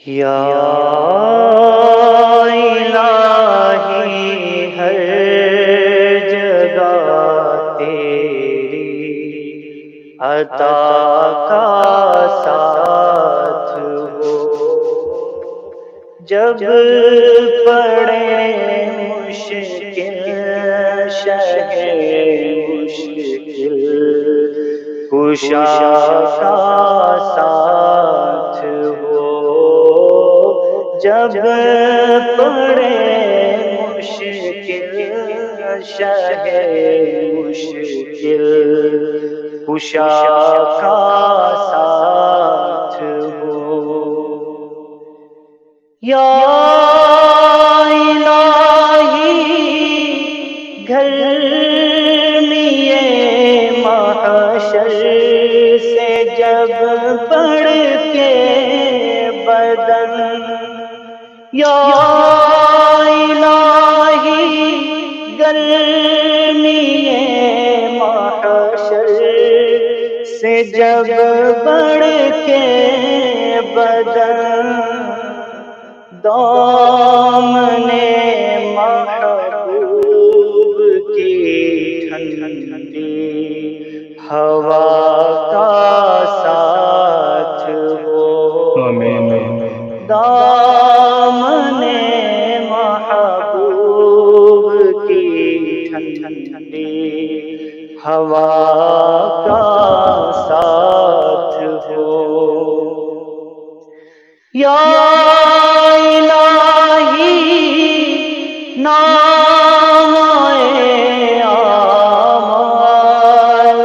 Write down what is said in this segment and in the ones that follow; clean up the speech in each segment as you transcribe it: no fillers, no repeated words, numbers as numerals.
یا الہی ہر جگہ تیری عطا کا ساتھ ہو، جب پڑے مشکل شہ مشکل کشا کا ساتھ ہو، جب پڑے مشکل شہ مشکل کشا کا ساتھ ہو۔ یا الہی گھرنی محشر سے جب بڑھ کے بدن، یا الہی گرمی محشر سے جب بڑھ کے بدن، دامن محبوب کی ٹھنڈی ہوا کا ساتھ ہو، دامن محبوب کی ٹھنڈی ہوا کا ساتھ ہو۔ یا الہی نامۂ اعمال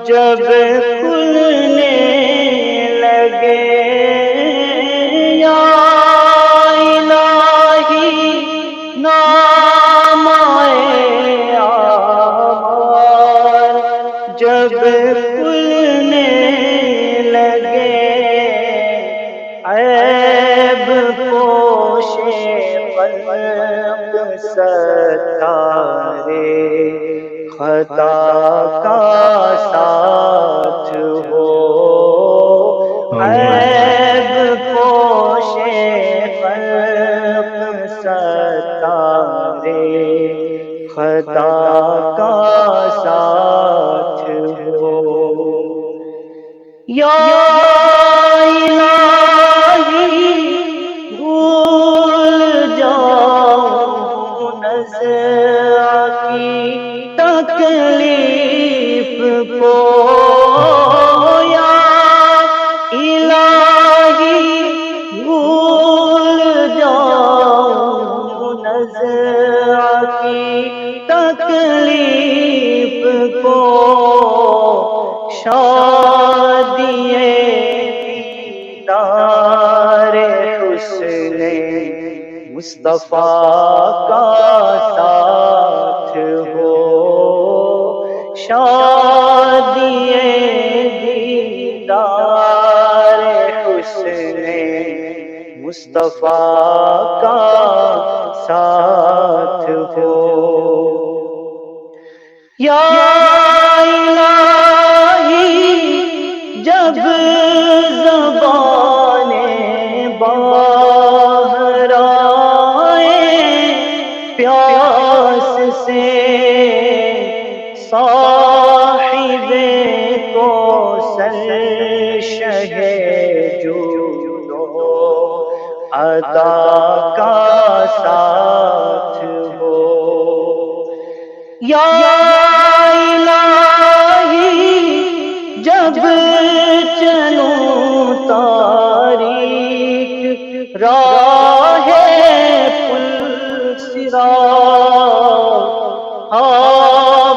جب کھلنے لگے، یا الہی نامۂ اعمال جب کھلنے لگے، عیب پوش قلب ستارے خطا کا ساتھ ہو، عیب پوش قلب ستارے خطا کا ساتھ ہو۔ یا تکلیف کو، یا الہی بھول جاؤں نزع کی تکلیف کو، شادی دیدار حسن مصطفیٰ کا ساتھ ہو، شادی دیدار حسن مصطفیٰ کا ساتھ ہو۔ یا الہی جب زبانیں باہر پیاس سے، صاحب کوثر شہ جود و عطا کا ساتھ ہو، یا الہی جب چلوں تاریک راہ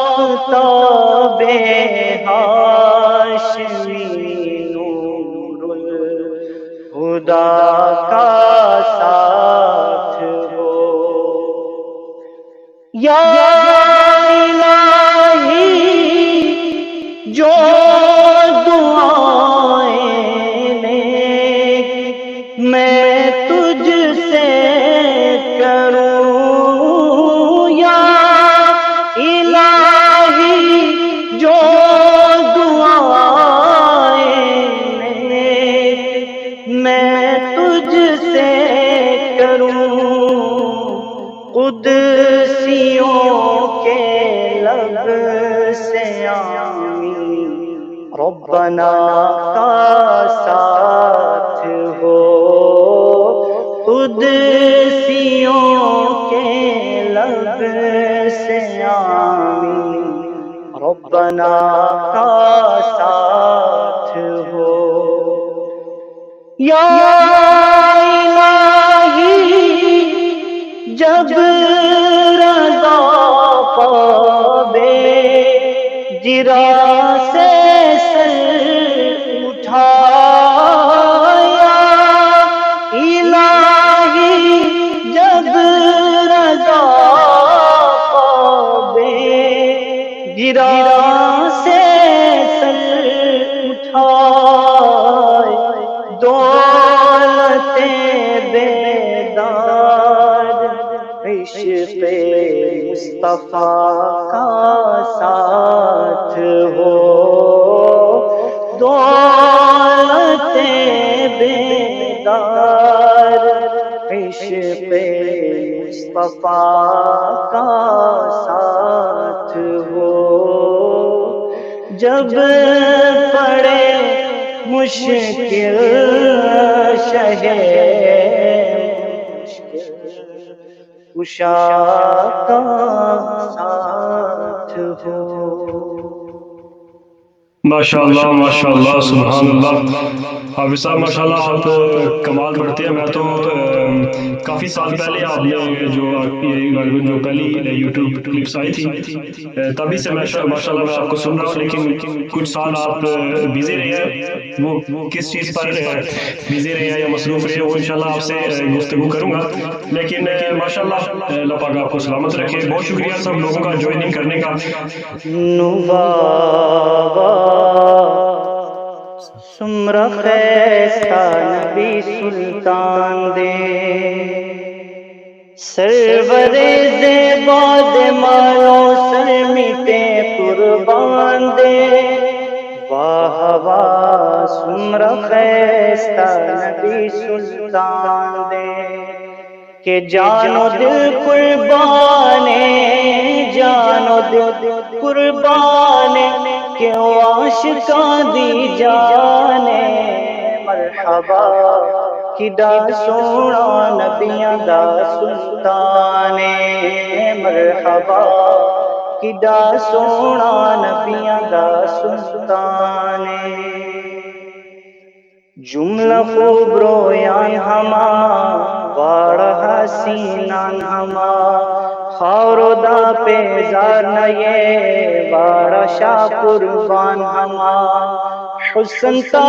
آفتاب ہاشمی نور الہدی کا ساتھ ہو، یا الہی جو دعائیں نیک میں تجھ سے کروں، یا الہی جو دعائیں نیک میں تجھ سے کروں قدسیوں کے لب سے آمین ربنا کا ساتھ ہو قدسیوں کے لب سے آمین ربنا کا ساتھ ہو یا الہی جب رضا پابے جرا سے سر اٹھایا الہی جب رضا پابے جرا سے سر اٹھائے دولت بیدار عشق مصطفیٰ کا ساتھ ہو دولت بیدار عشق مصطفیٰ کا ساتھ ہو جب پڑے مشکل شہ کشا کا ساتھ ہو ماشاءاللہ سبحان اللہ حافظ صاحب ماشاءاللہ آپ کمال کرتے ہیں. میں تو کافی سال پہلے آپ نے جو پہلی یوٹیوب کلپس آئی تھی تبھی سے ماشاءاللہ میں آپ کو سن رہا ہوں, لیکن کچھ سال آپ بزی رہے ہیں. وہ کس چیز پر بزی رہے ہیں یا مصروف رہے ہیں وہ انشاءاللہ آپ سے گفتگو کروں گا. لیکن ماشاءاللہ اللہ پاک آپ کو سلامت رکھے. بہت شکریہ سب لوگوں کا جوائننگ کرنے کا. سمرا خیستہ نبی سلطان دے سرور زیباد مالو سر مٹے قربان دے واہ واہ سمرا خیستہ نبی سلطان دے کہ جان و دل قربانے جان و دل قربانے کیوں عاشقاں دی جانے مرحبا کڈا سونا نبیاں دا سلطان مرحبا کڈا سونا نبیاں دا سلطان جملہ خوب رویاں ہما باڑا حسینان ہما خاورو دا پیزار نئے باڑا شاہ قربان ہما حسن تا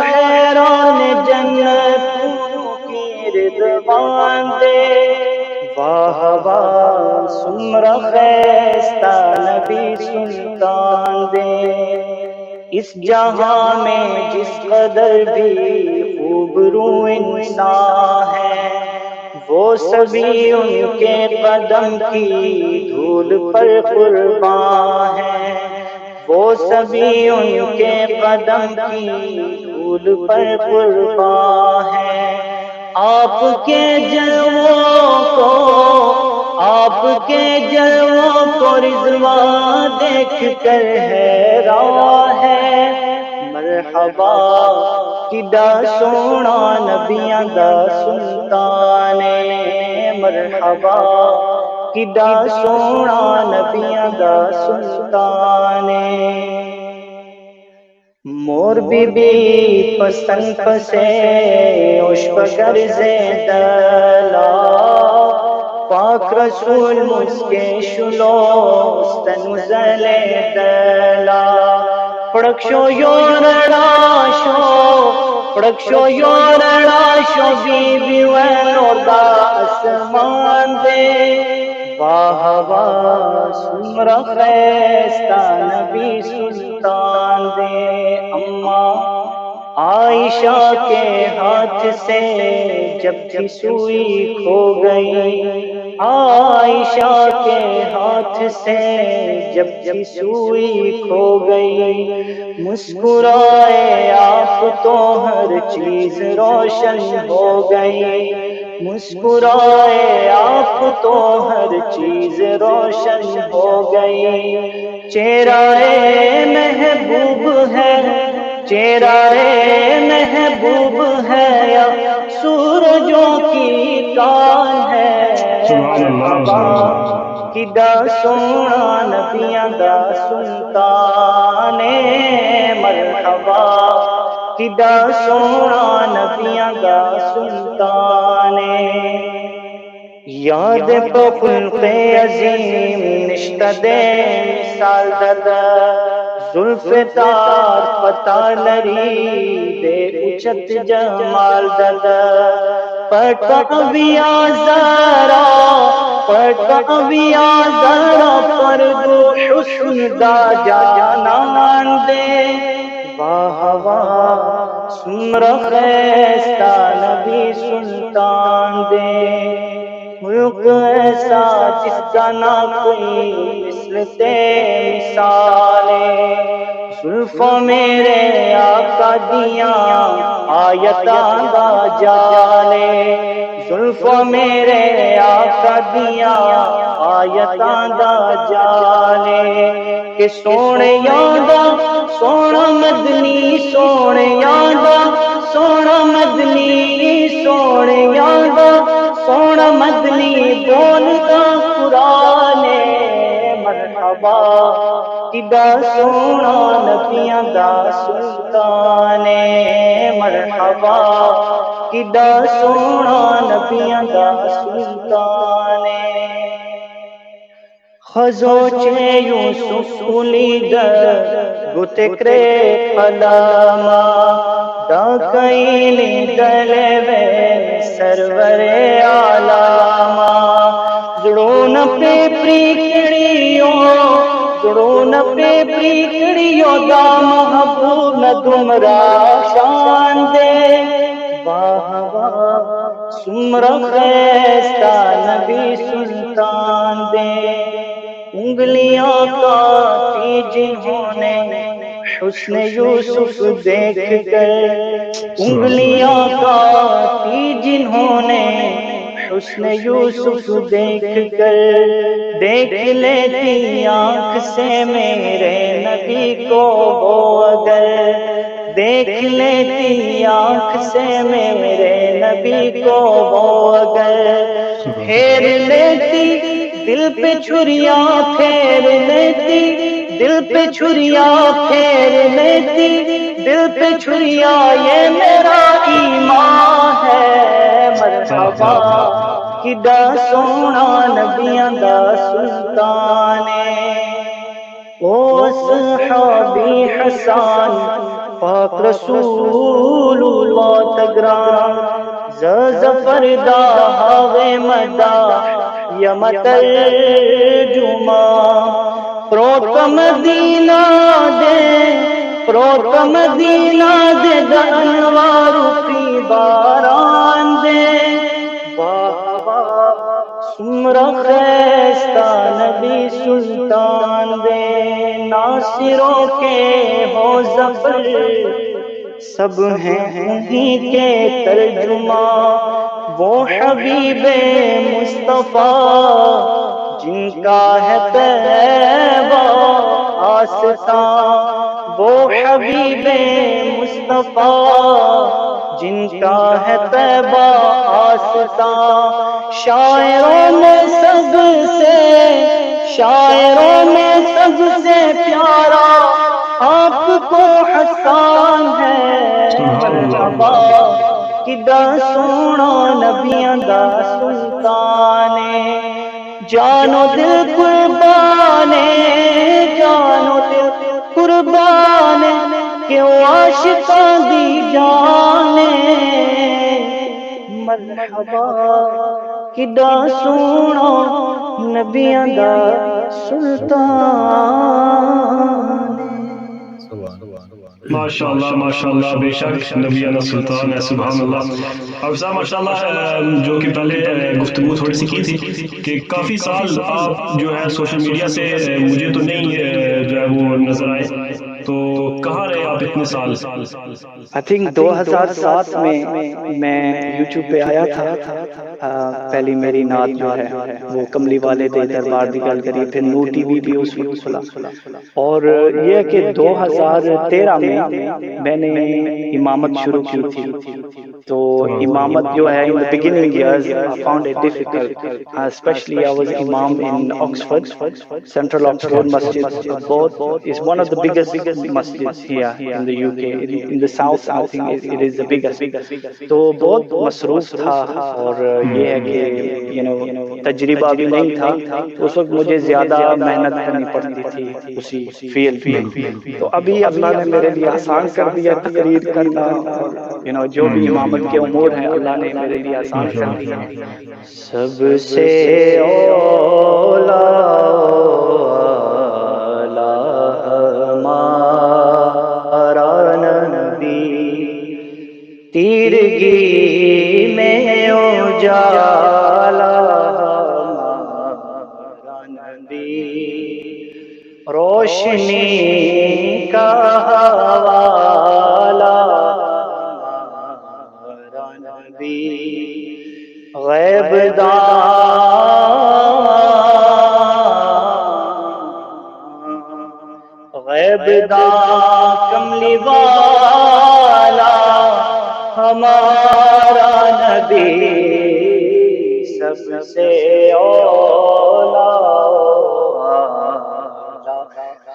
حیران جنتوں کی رضوان دے واہ واہ سمرا خیستہ نبی سلطان دے اس جہاں میں جس قدر بھی خوبرو انسان ہے وہ سبھی ان کے قدم کی دھول پر قربان ہے وہ سبھی ان کے قدم کی دھول پر قربان ہے آپ کے جلووں کو رضوان دیکھ کر حیران ہے مرحبا کڈا سونا نبیاں دا سلطان مرحبا کڈا سونا نبیاں دا سلطان مور بی بی پسند پسے عشق گرزے دلا پاک رسول مسکے شلو استنزل دلا پڑکشو یورڑاشو بی بی وینو دا اسمان دے واہ واہ سمرا خیستہ نبی سلطان دے اماں عائشہ کے ہاتھ سے جب بھی سوئی کھو گئی عائشہ کے ہاتھ سے جب کی سوئی کھو گئی، مسکرائے آپ تو ہر چیز روشن ہو گئی، مسکرائے آپ تو ہر چیز روشن ہو گئی، چہرہ محبوب ہے، چہرہ محبوب ہے یا سورجوں کی کان ہے، سبحان اللہ سبحان کدا سونا نبیاں دا سلطان مرحبا، کدا سونا نبیاں دا سلطان، یاد پا خلق عظیم نشتہ دے مثال دادا، زلف تار پتا لری دے اچت جمال دادا، پٹا ابیا زارا پٹا ابیا زارا پر دو حسن دا جانان دے، واہ واہ سمر خیستہ نبی سلطان دے، ملک ایسا جس کا نہ کوئی مثل تے مثال، زلفوں میرے آقا دیاں آیتاں دا جالے، زلفوں میرے آقا دیاں آیتاں دا جالے، کہ سونے یادا سونا مدنی، سونے یادا سونا مدنی، سونے یادا سونا مدنی بولتا قرآن مرحبا، کدا سونا نبیاں دا سلطان مرحبا، کدا سونا نبیاں دا سلطان، خزوچے یوسف اولی در گتکرے قلاما، ڈاکائیلی دلوے سرور عالاما، زڑون پہ پریکڑیوں زڑون پہ پریکڑیوں دا محبوب نہ دمرا شان دے، واہ واہ سمر خیستہ نبی سلطان دے، انگلیاں کاٹی جنہوں نے حسن یوسف دیکھ کر، انگلیاں کاٹی جنہوں نے حسن یوسف دیکھ کر، دیکھ لیتی آنکھ سے میرے نبی کو وہ اگر، دیکھ لیتی آنکھ سے میرے نبی کو وہ اگر، پھیر لیتی دل پہ چھریا پھیر لیتی، دل پہ چھریا پھیر لیتی، دل پہ چھریا یہ میرا ایمان ہے مرحبا، کدا سونا نبیاں دا سلطان، او اصحابی حسان پاک رسول اللہ تگران، زفر دا ہاوے مدا یم ترجمہ، پروت مدینہ دے پروت مدینہ دے دنوار پی باران دے، واہ واہ سمر خیستہ نبی سلطان دے، ناصروں کے ہو ظفر سب ہیں انہی کے ترجمہ، وہ حبیب مصطفیٰ جن کا ہے طیبہ آستاں، وہ حبیب مصطفیٰ جن کا ہے طیبہ آستاں، شاعروں میں سب سے پیارا آپ کو حسان ہے مرحبا، کدا سونا نبیاں دا سلطان، جانو دل قربان جانو دل قربان کیوں عاشقاں دی جان مرحبا، کدا سونا نبیاں دا سلطان۔ ماشاء اللہ بے شک نبی انا سلطان ہے، سبحان اللہ۔ اب صاحب ماشاء اللہ جو کہ پہلے گفتگو تھوڑی سی کی تھی کہ کافی سال آپ جو ہے سوشل میڈیا سے مجھے تو نہیں جو ہے وہ نظر آئے، تو کہاں رہے آپ اتنے سال؟ آئی تھنک 2007 میں یوٹیوب پہ آیا تھا، پہلی میری نعت جو ہے وہ کملی والے دے دربار دی گل کری، پھر نور ٹی وی بھی اس وقت کھلا، اور یہ ہے کہ 2013 میں نے امامت شروع کی تھی۔ تو امامت جو ہے ان the beginning years I found it difficult, especially I was imam in Oxford, Central Oxford Masjid. Both is one of the biggest masjids here in the UK. In the south I think it is the biggest. تو بہت مصروف تھا، اور یہ ہے کہ تجربہ بھی نہیں تھا تو اس وقت مجھے زیادہ محنت کرنی پڑتی تھی اسی فیلڈ میں۔ تو ابھی اللہ نے میرے لیے آسان کر دیا تقریر کرنا، اور جو بھی امامت کے امور ہیں اللہ نے میرے لیے آسان کر دیا۔ سب سے اولا ہمارا نبی، تیرگی میں اجالا ہمارا نبی، روشنی کا حوالہ ہمارا نبی، غیب داں کملی والا ہمارا نبی، سب سے اولا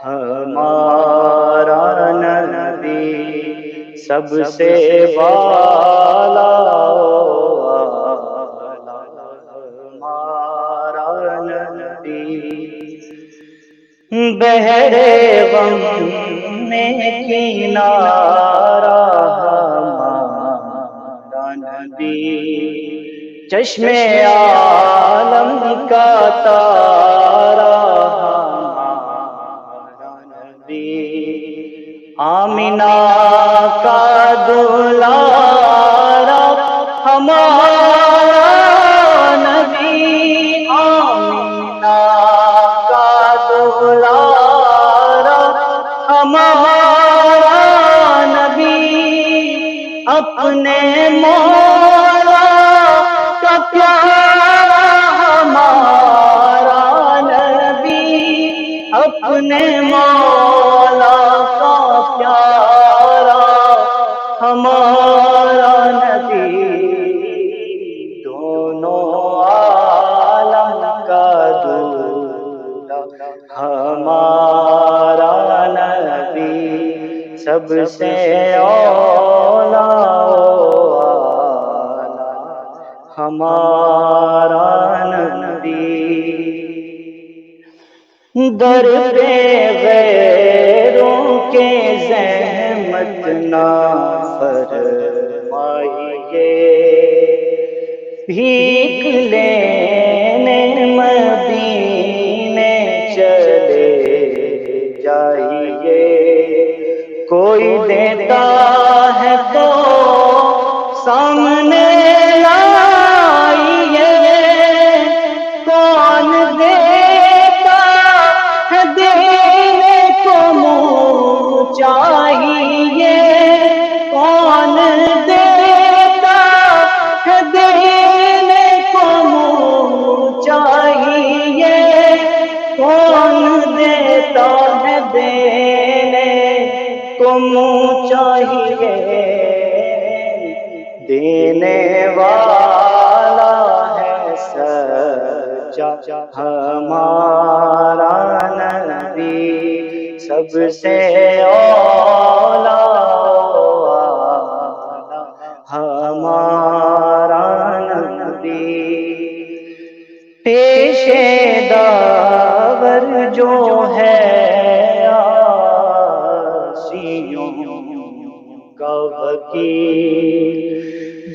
ہمارا نبی، سب سے والا ہمارا نبی، بحر غم میں کنارہ ہمارا نبی، چشم عالم کا تارا ہمارا نبی، آمینہ کا دلارا ہمارا نبی، آمینہ کا دلارا ہمارا نبی، اپنے مولا کا پیارا ہمارا نبی، اپنے مولا کا پیارا ہمارا نبی، دونوں عالم کا دولہ ہمارا نبی، سب سے اولا ہمارا نبی، در پہ غیروں کے زحمت نہ فرمائیے، بھیک لینے مدینے چلے جائیے، کوئی دیتا ہے تو سامنے لائیے، کون دیتا ہے دینے کو منہ چاہیے، کون دیتا ہے دینے کو منہ چاہیے، کون دیتا ہے دینے کو منہ چاہیے، دینے والا ہے سچا ہمارا نبی، سب سے اولا ہمارا نبی، پیش داور جو ہے آسیوں کا وکیل،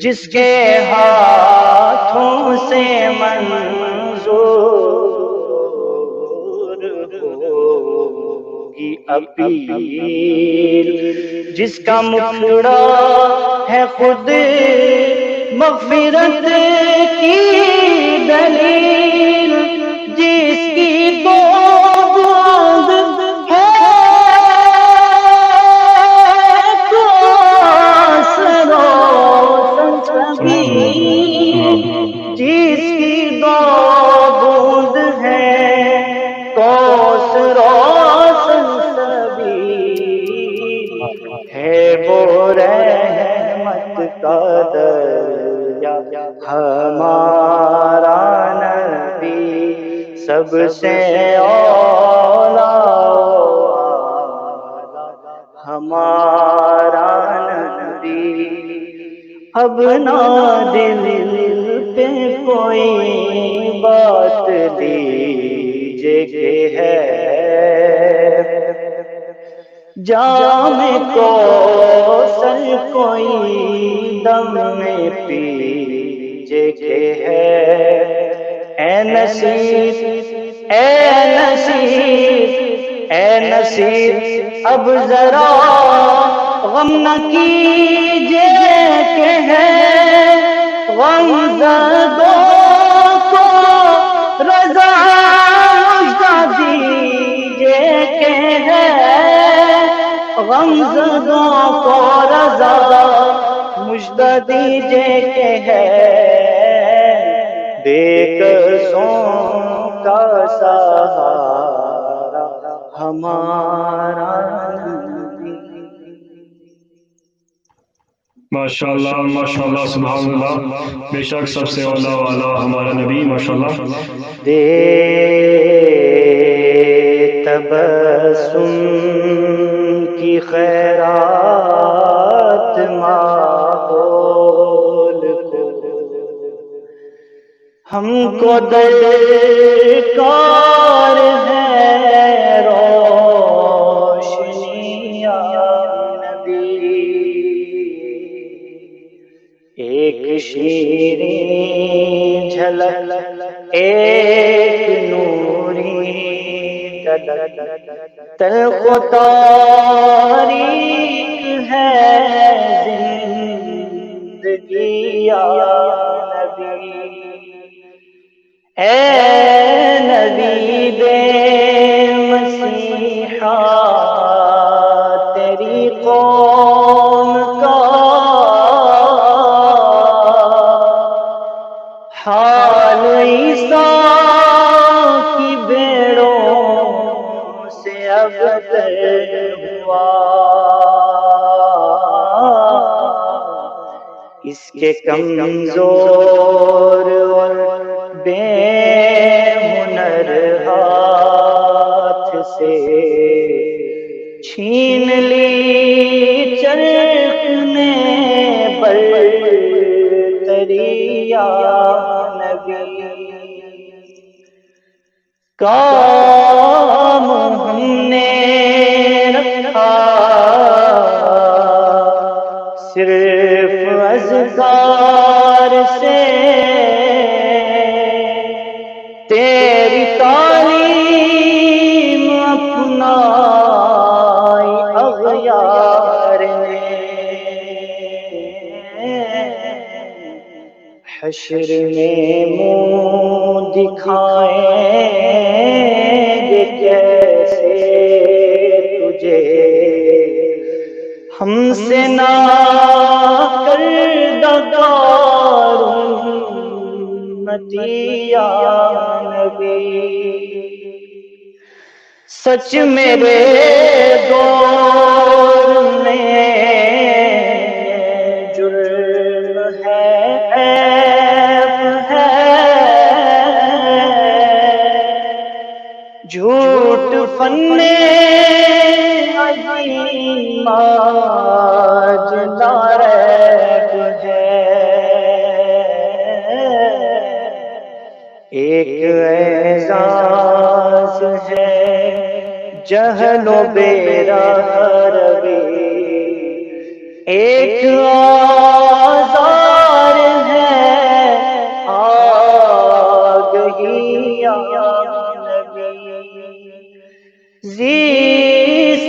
جس کے ہاتھوں سے منظور ہوگی اپیل، جس کا مکھڑا ہے خود مغفرت کی دلیل، جس کی دو بوند ہے کوثر و سلسبیل، جس کی دو بوند ہے کوثر و سلسبیل، ہے وہ رحمت کا دریا ہمارا نبی، سب سے اولا ہمارا نبی۔ اب نہ دل پہ کوئی بات لیجے کہ ہے جام کوثر کوئی دم میں پیجے کہ ہے، اے نصیر اے نصیر اے نصیر اب ذرا غم نہ کیجے کہ ہے، غم زدوں کو رضا مژدہ دیجے کہ ہے، غم زدوں کو رضا مژدہ دیجے کہ ہے، بے کسوں کا سہارا ہمارا نبی۔ ماشاءاللہ ماشاءاللہ سبحان اللہ، بے شک سب سے اولا والا ہمارا نبی ماشاءاللہ۔ دے تبسم کی خیرات ماحول کو، ہم کو درکار ہے روشنی یا نبی، ایک شیریں جھلک ایک نوری جھلک، تلخ و تاریک ہے زندگی یا نبی، اے نبی بے مسیحا تیری قوم کا حال عیسیٰ کی بھیڑوں سے ابتر ہوا، اس کے کمزور اور بے ہنر ہاتھ سے چھین لی چرخ نے برتری یا نبی، کام ہم نے رکھا صرف اذکار سے، تیری تعلیم اپنائی اغیار نے، حشر میں منہ دکھائیں گے کیسے تجھے ہم سے نا کردہ کار امتی یا نبی، سچ میرے دور میں جرم ہے عیب ہے، جھوٹ فن عظیم آج ناریب ہے، ایک اعزاز ہے جہل و بے-راہی، ایک آزار ہے آگہی یا نبی، زیست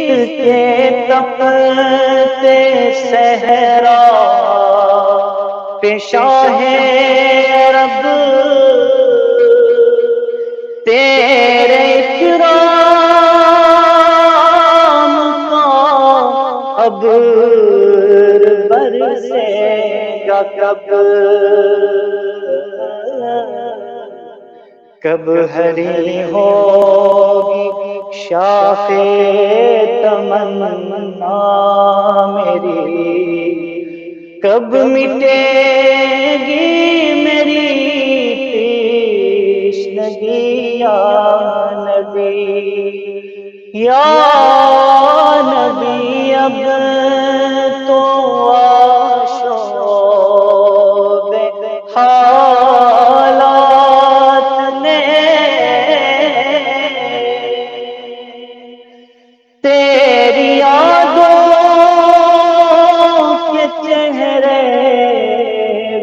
پیشہ ہے رب تیرے اکرام کا، اب برسے گا کب ہری ہوگی شاخ تمنا میری، کب مٹے گی میری تشنگی یا نبی، یا نبی اب تو آشوب حالات نے تیری یادوں کے چہرے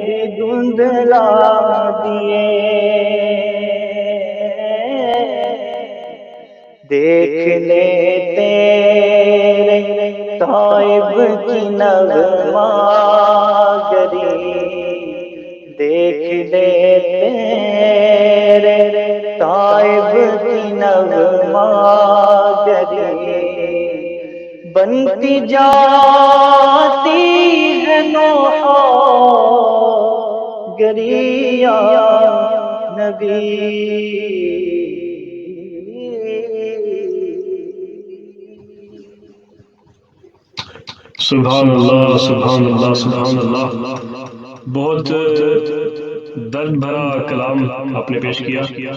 بھی دھندلا دیے، دیکھ لے تیرے طائب کی نغمہ گری، دیکھ لے تیرے طائب کی نغمہ گری، بنتی جاتی ہے نوحہ گری یا نبی۔ سبحان اللہ سبحان اللہ سبحان اللہ، بہت درد بھرا کلام آپ نے پیش کیا۔